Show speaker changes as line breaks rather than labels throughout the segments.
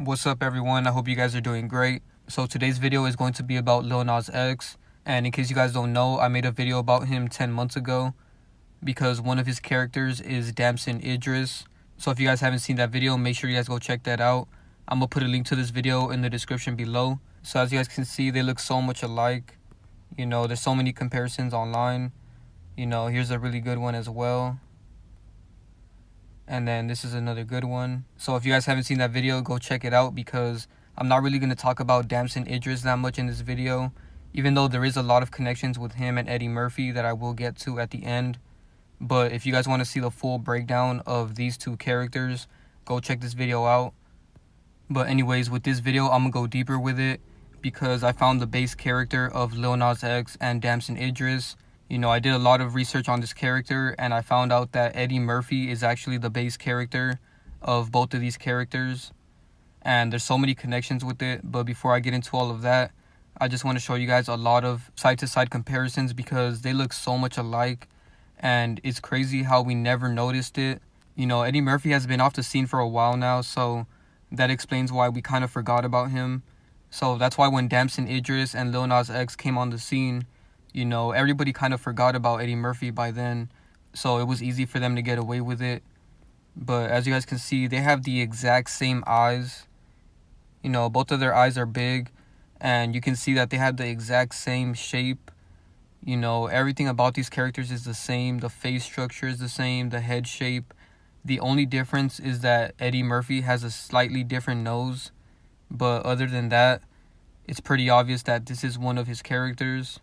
What's up, everyone? I hope you guys are doing great. So today's video is going to be about Lil Nas X, and in case you guys don't know, I made a video about him 10 months ago because one of his characters is Damson Idris. So if you guys haven't seen that video, make sure you guys go check that out. I'm gonna put a link to this video in the description below. So as you guys can see, they look so much alike. You know, there's so many comparisons online. You know, here's a really good one as well. And then this is another good one. So if you guys haven't seen that video, go check it out because I'm not really going to talk about Damson Idris that much in this video, even though there is a lot of connections with him and Eddie Murphy that I will get to at the end. But if you guys want to see the full breakdown of these two characters, go check this video out. But anyways, with this video, I'm going to go deeper with it because I found the base character of Lil Nas X and Damson Idris. You know, I did a lot of research on this character and I found out that Eddie Murphy is actually the base character of both of these characters. And there's so many connections with it. But before I get into all of that, I just want to show you guys a lot of side-to-side comparisons because they look so much alike. And it's crazy how we never noticed it. You know, Eddie Murphy has been off the scene for a while now, so that explains why we kind of forgot about him. So that's why when Damson Idris and Lil Nas X came on the scene, you know, everybody kind of forgot about Eddie Murphy by then, so it was easy for them to get away with it. But as you guys can see, they have the exact same eyes. You know, both of their eyes are big, and you can see that they have the exact same shape. You know, everything about these characters is the same. The face structure is the same, the head shape. The only difference is that Eddie Murphy has a slightly different nose. But other than that, it's pretty obvious that this is one of his characters.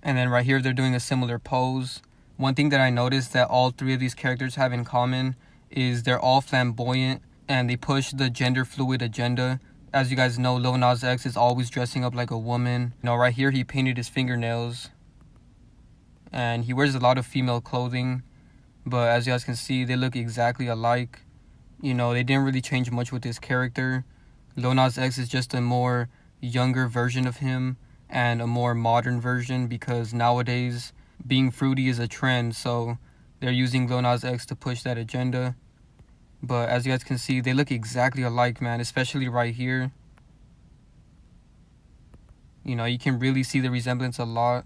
And then right here, they're doing a similar pose. One thing that I noticed that all three of these characters have in common is they're all flamboyant and they push the gender fluid agenda. As you guys know, Lil Nas X is always dressing up like a woman. You know, right here, he painted his fingernails. And he wears a lot of female clothing. But as you guys can see, they look exactly alike. You know, they didn't really change much with this character. Lil Nas X is just a more younger version of him and a more modern version because nowadays being fruity is a trend, so they're using Lil Nas X to push that agenda. But as you guys can see, they look exactly alike, man, especially right here. You know, you can really see the resemblance a lot.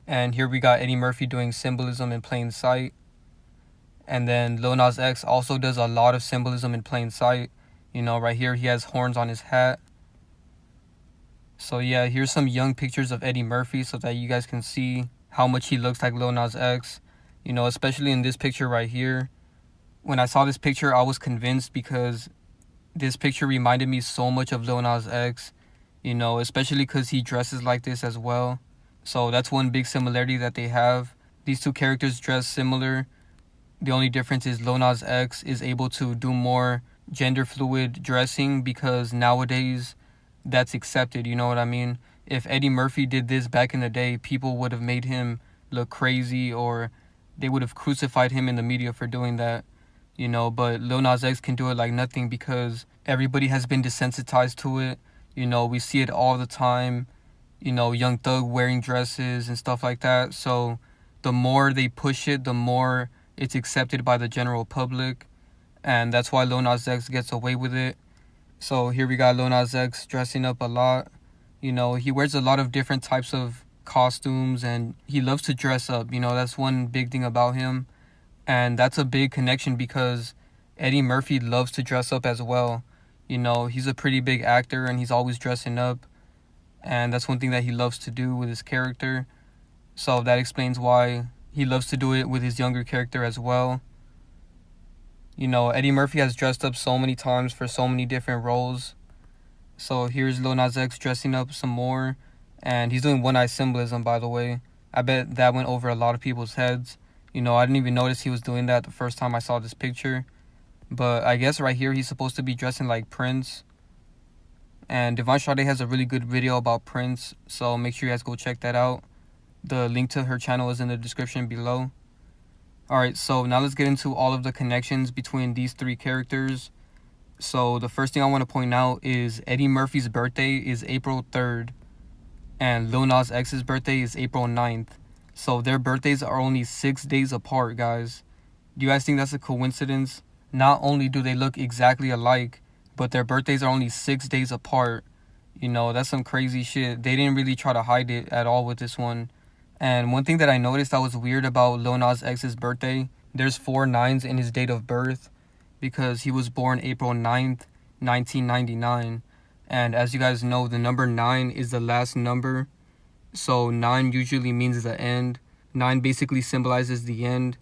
And here we got Eddie Murphy doing symbolism in plain sight. And then Lil Nas X also does a lot of symbolism in plain sight. You know, right here he has horns on his hat. So yeah, here's some young pictures of Eddie Murphy so that you guys can see how much he looks like Lil Nas X. You know, especially in this picture right here. When I saw this picture, I was convinced because this picture reminded me so much of Lil Nas X. You know, especially because he dresses like this as well. So that's one big similarity that they have. These two characters dress similar. The only difference is Lil Nas X is able to do more gender fluid dressing because nowadays that's accepted, you know what I mean? If Eddie Murphy did this back in the day, people would have made him look crazy or they would have crucified him in the media for doing that, you know? But Lil Nas X can do it like nothing because everybody has been desensitized to it. You know, we see it all the time, you know, Young Thug wearing dresses and stuff like that. So the more they push it, the more it's accepted by the general public. And that's why Lil Nas X gets away with it. So here we got Lil Nas X dressing up a lot. You know, he wears a lot of different types of costumes and he loves to dress up. You know, that's one big thing about him. And that's a big connection because Eddie Murphy loves to dress up as well. You know, he's a pretty big actor and he's always dressing up. And that's one thing that he loves to do with his character. So that explains why he loves to do it with his younger character as well. You know, Eddie Murphy has dressed up so many times for so many different roles. So here's Lil Nas X dressing up some more. And he's doing one-eye symbolism, by the way. I bet that went over a lot of people's heads. You know, I didn't even notice he was doing that the first time I saw this picture. But I guess right here he's supposed to be dressing like Prince. And Devon Sade has a really good video about Prince. So make sure you guys go check that out. The link to her channel is in the description below. Alright, so now let's get into all of the connections between these three characters. So the first thing I want to point out is Eddie Murphy's birthday is April 3rd. And Lil Nas X's birthday is April 9th. So their birthdays are only 6 days apart, guys. Do you guys think that's a coincidence? Not only do they look exactly alike, but their birthdays are only 6 days apart. You know, that's some crazy shit. They didn't really try to hide it at all with this one. And one thing that I noticed that was weird about Lil Nas X's birthday, there's 4 nines in his date of birth because he was born April 9th, 1999. And as you guys know, the number 9 is the last number. So 9 usually means the end. 9 basically symbolizes the end.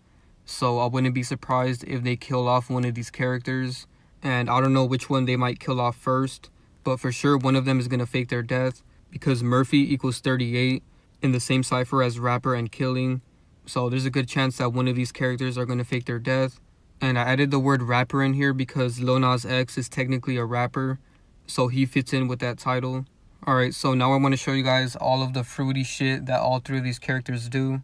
So I wouldn't be surprised if they kill off one of these characters. And I don't know which one they might kill off first, but for sure one of them is going to fake their death because Murphy equals 38 in the same cipher as rapper and killing. So there's a good chance that one of these characters are going to fake their death. And I added the word rapper in here because Lil Nas X is technically a rapper, so he fits in with that title. Alright, so now I want to show you guys all of the fruity shit that all 3 of these characters do.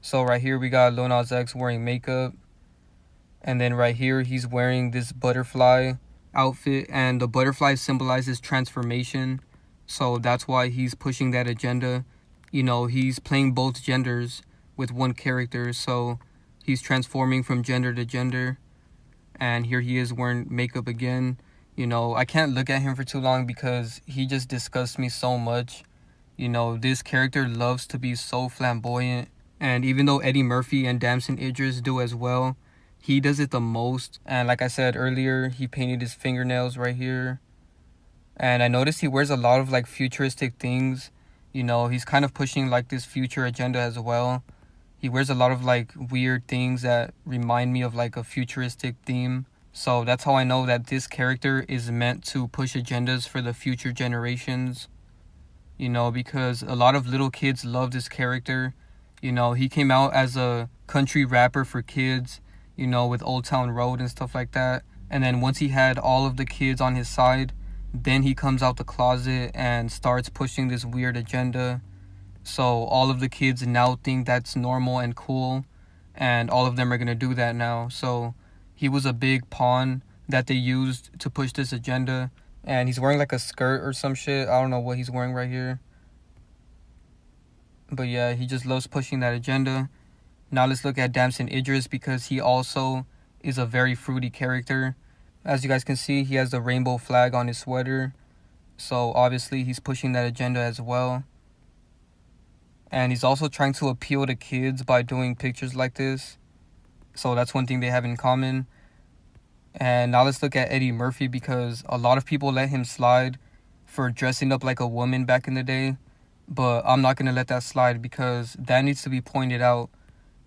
So right here we got Lil Nas X wearing makeup. And then right here he's wearing this butterfly outfit, and the butterfly symbolizes transformation. So that's why he's pushing that agenda. You know, he's playing both genders with one character, so he's transforming from gender to gender. And here he is wearing makeup again. You know, I can't look at him for too long because he just disgusts me so much. You know, this character loves to be so flamboyant. And even though Eddie Murphy and Damson Idris do as well, he does it the most. And like I said earlier, he painted his fingernails right here. And I noticed he wears a lot of like futuristic things. You know, he's kind of pushing like this future agenda as well. He wears a lot of like weird things that remind me of like a futuristic theme. So that's how I know that this character is meant to push agendas for the future generations. You know, because a lot of little kids love this character. You know, he came out as a country rapper for kids, you know, with Old Town Road and stuff like that. And then once he had all of the kids on his side, then he comes out the closet and starts pushing this weird agenda. So all of the kids now think that's normal and cool, and all of them are going to do that now. So he was a big pawn that they used to push this agenda. And he's wearing like a skirt or some shit. I don't know what he's wearing right here. But yeah, he just loves pushing that agenda. Now let's look at Damson Idris because he also is a very fruity character. As you guys can see, he has the rainbow flag on his sweater. So obviously he's pushing that agenda as well. And he's also trying to appeal to kids by doing pictures like this. So that's one thing they have in common. And now let's look at Eddie Murphy because a lot of people let him slide for dressing up like a woman back in the day. But I'm not going to let that slide because that needs to be pointed out.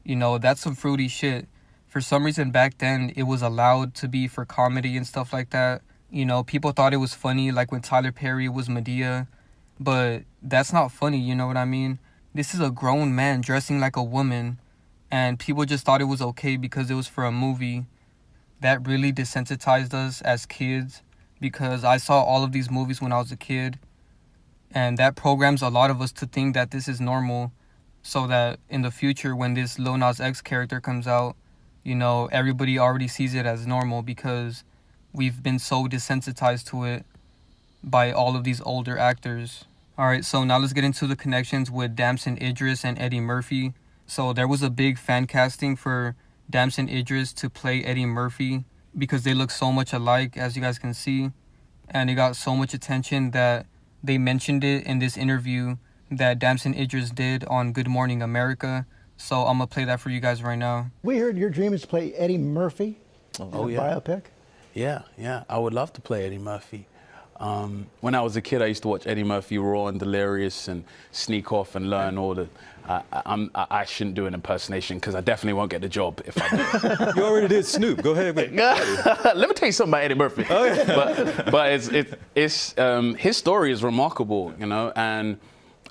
You know, that's some fruity shit. For some reason back then, it was allowed to be for comedy and stuff like that. You know, people thought it was funny, like when Tyler Perry was Medea. But that's not funny, you know what I mean? This is a grown man dressing like a woman. And people just thought it was okay because it was for a movie. That really desensitized us as kids because I saw all of these movies when I was a kid. And that programs a lot of us to think that this is normal. So that in the future, when this Lil Nas X character comes out, you know, everybody already sees it as normal because we've been so desensitized to it by all of these older actors. Alright, so now let's get into the connections with Damson Idris and Eddie Murphy. So there was a big fan casting for Damson Idris to play Eddie Murphy because they look so much alike, as you guys can see. And it got so much attention that they mentioned it in this interview that Damson Idris did on Good Morning America. So I'm going to play that for you guys right now.
We heard your dream is to play Eddie Murphy in a biopic.
Yeah. I would love to play Eddie Murphy. When I was a kid, I used to watch Eddie Murphy Raw and Delirious and Sneak Off and learn all the... I shouldn't do an impersonation because I definitely won't get the job if I do.
You already did Snoop. Go ahead.
Let me tell you something about Eddie Murphy. Oh, yeah. but his story is remarkable, you know, and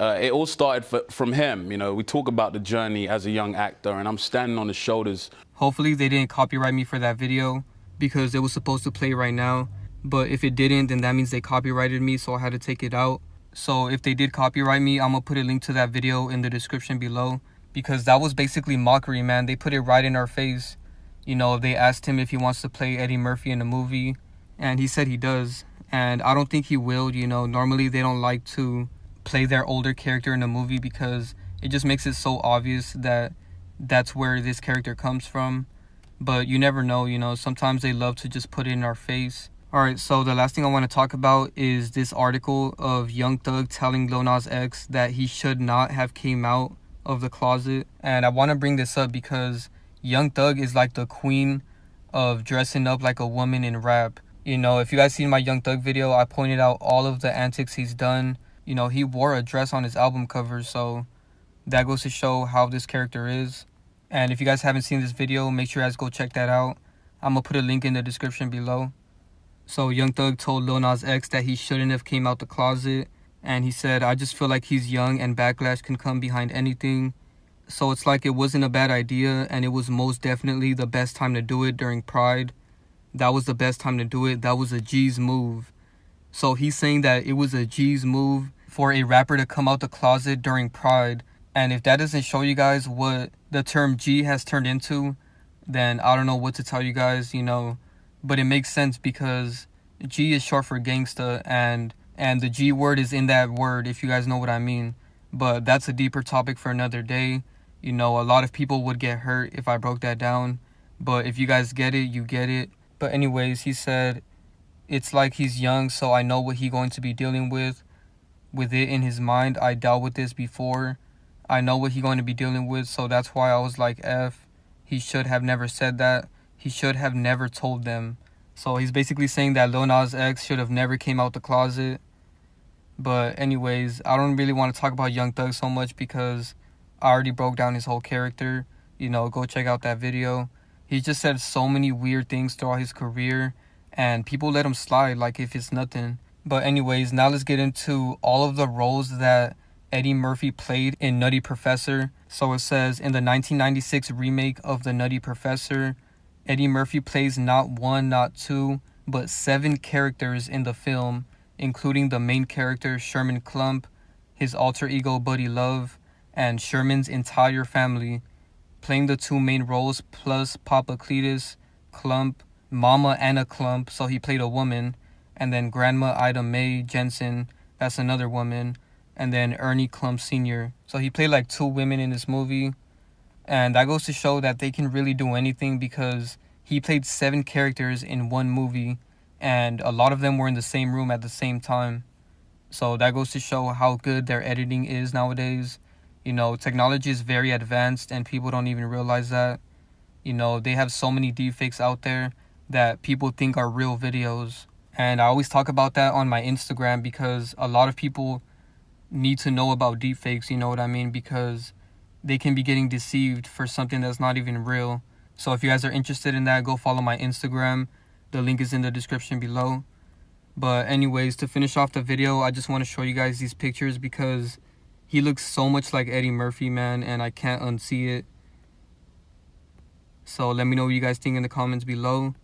it all started from him. You know, we talk about the journey as a young actor, and I'm standing on his shoulders.
Hopefully they didn't copyright me for that video because it was supposed to play right now. But if it didn't, then that means they copyrighted me, so I had to take it out. So if they did copyright me, I'm going to put a link to that video in the description below. Because that was basically mockery, man. They put it right in our face. You know, they asked him if he wants to play Eddie Murphy in a movie. And he said he does. And I don't think he will, you know. Normally they don't like to play their older character in a movie because it just makes it so obvious that that's where this character comes from. But you never know, you know. Sometimes they love to just put it in our face. Alright, so the last thing I want to talk about is this article of Young Thug telling Lil Nas X that he should not have came out of the closet. And I want to bring this up because Young Thug is like the queen of dressing up like a woman in rap. You know, if you guys seen my Young Thug video, I pointed out all of the antics he's done. You know, he wore a dress on his album cover, so that goes to show how this character is. And if you guys haven't seen this video, make sure you guys go check that out. I'm going to put a link in the description below. So Young Thug told Lil Nas X that he shouldn't have came out the closet. And he said, I just feel like he's young and backlash can come behind anything. So it's like it wasn't a bad idea, and it was most definitely the best time to do it during Pride. That was the best time to do it. That was a G's move. So he's saying that it was a G's move for a rapper to come out the closet during Pride. And if that doesn't show you guys what the term G has turned into, then I don't know what to tell you guys, you know. But it makes sense because G is short for gangsta, and the G word is in that word, if you guys know what I mean. But that's a deeper topic for another day. You know, a lot of people would get hurt if I broke that down. But if you guys get it, you get it. But anyways, he said, it's like he's young, so I know what he's going to be dealing with it in his mind. I dealt with this before. I know what he's going to be dealing with, so that's why I was like, F. He should have never said that. He should have never told them. So he's basically saying that Lil Nas X should have never came out the closet. But anyways, I don't really want to talk about Young Thug so much because I already broke down his whole character. You know, go check out that video. He just said so many weird things throughout his career, and people let him slide like if it's nothing. But anyways, now let's get into all of the roles that Eddie Murphy played in Nutty Professor. So it says, in the 1996 remake of The Nutty Professor, Eddie Murphy plays not one, not two, but 7 characters in the film, including the main character Sherman Klump, his alter ego Buddy Love, and Sherman's entire family, playing the 2 main roles plus Papa Cletus Klump, Mama Anna Klump, so he played a woman, and then Grandma Ida Mae Jensen, that's another woman, and then Ernie Klump Sr. So he played like 2 women in this movie. And that goes to show that they can really do anything because he played 7 characters in one movie, and a lot of them were in the same room at the same time. So that goes to show how good their editing is nowadays. You know, technology is very advanced and people don't even realize that. You know, they have so many deepfakes out there that people think are real videos. And I always talk about that on my Instagram because a lot of people need to know about deepfakes, you know what I mean? Because they can be getting deceived for something that's not even real. So if you guys are interested in that, go follow my Instagram. The link is in the description below. But anyways, to finish off the video, I just want to show you guys these pictures because he looks so much like Eddie Murphy, man, and I can't unsee it. So let me know what you guys think in the comments below.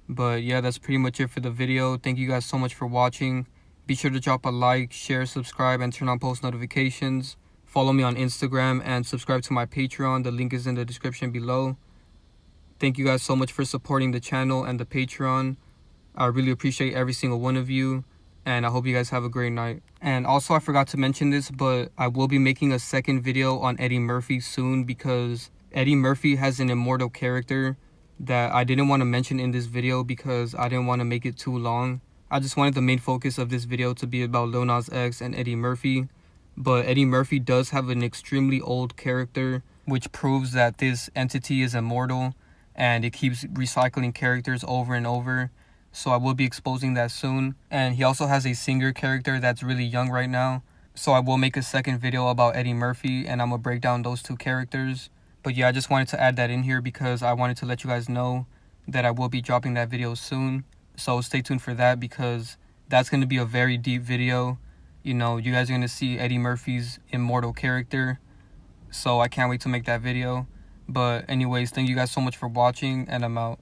But yeah, that's pretty much it for the video. Thank you guys so much for watching. Be sure to drop a like, share, subscribe, and turn on post notifications. Follow me on Instagram and subscribe to my Patreon. The link is in the description below. Thank you guys so much for supporting the channel and the Patreon. I really appreciate every single one of you. And I hope you guys have a great night. And also, I forgot to mention this, but I will be making a second video on Eddie Murphy soon because Eddie Murphy has an immortal character that I didn't want to mention in this video because I didn't want to make it too long. I just wanted the main focus of this video to be about Lil Nas X and Eddie Murphy. But Eddie Murphy does have an extremely old character, which proves that this entity is immortal and it keeps recycling characters over and over. So I will be exposing that soon. And he also has a singer character that's really young right now. So I will make a second video about Eddie Murphy and I'm going to break down those 2 characters. But yeah, I just wanted to add that in here because I wanted to let you guys know that I will be dropping that video soon. So stay tuned for that because that's going to be a very deep video. You know, you guys are going to see Eddie Murphy's immortal character. So I can't wait to make that video. But anyways, thank you guys so much for watching and I'm out.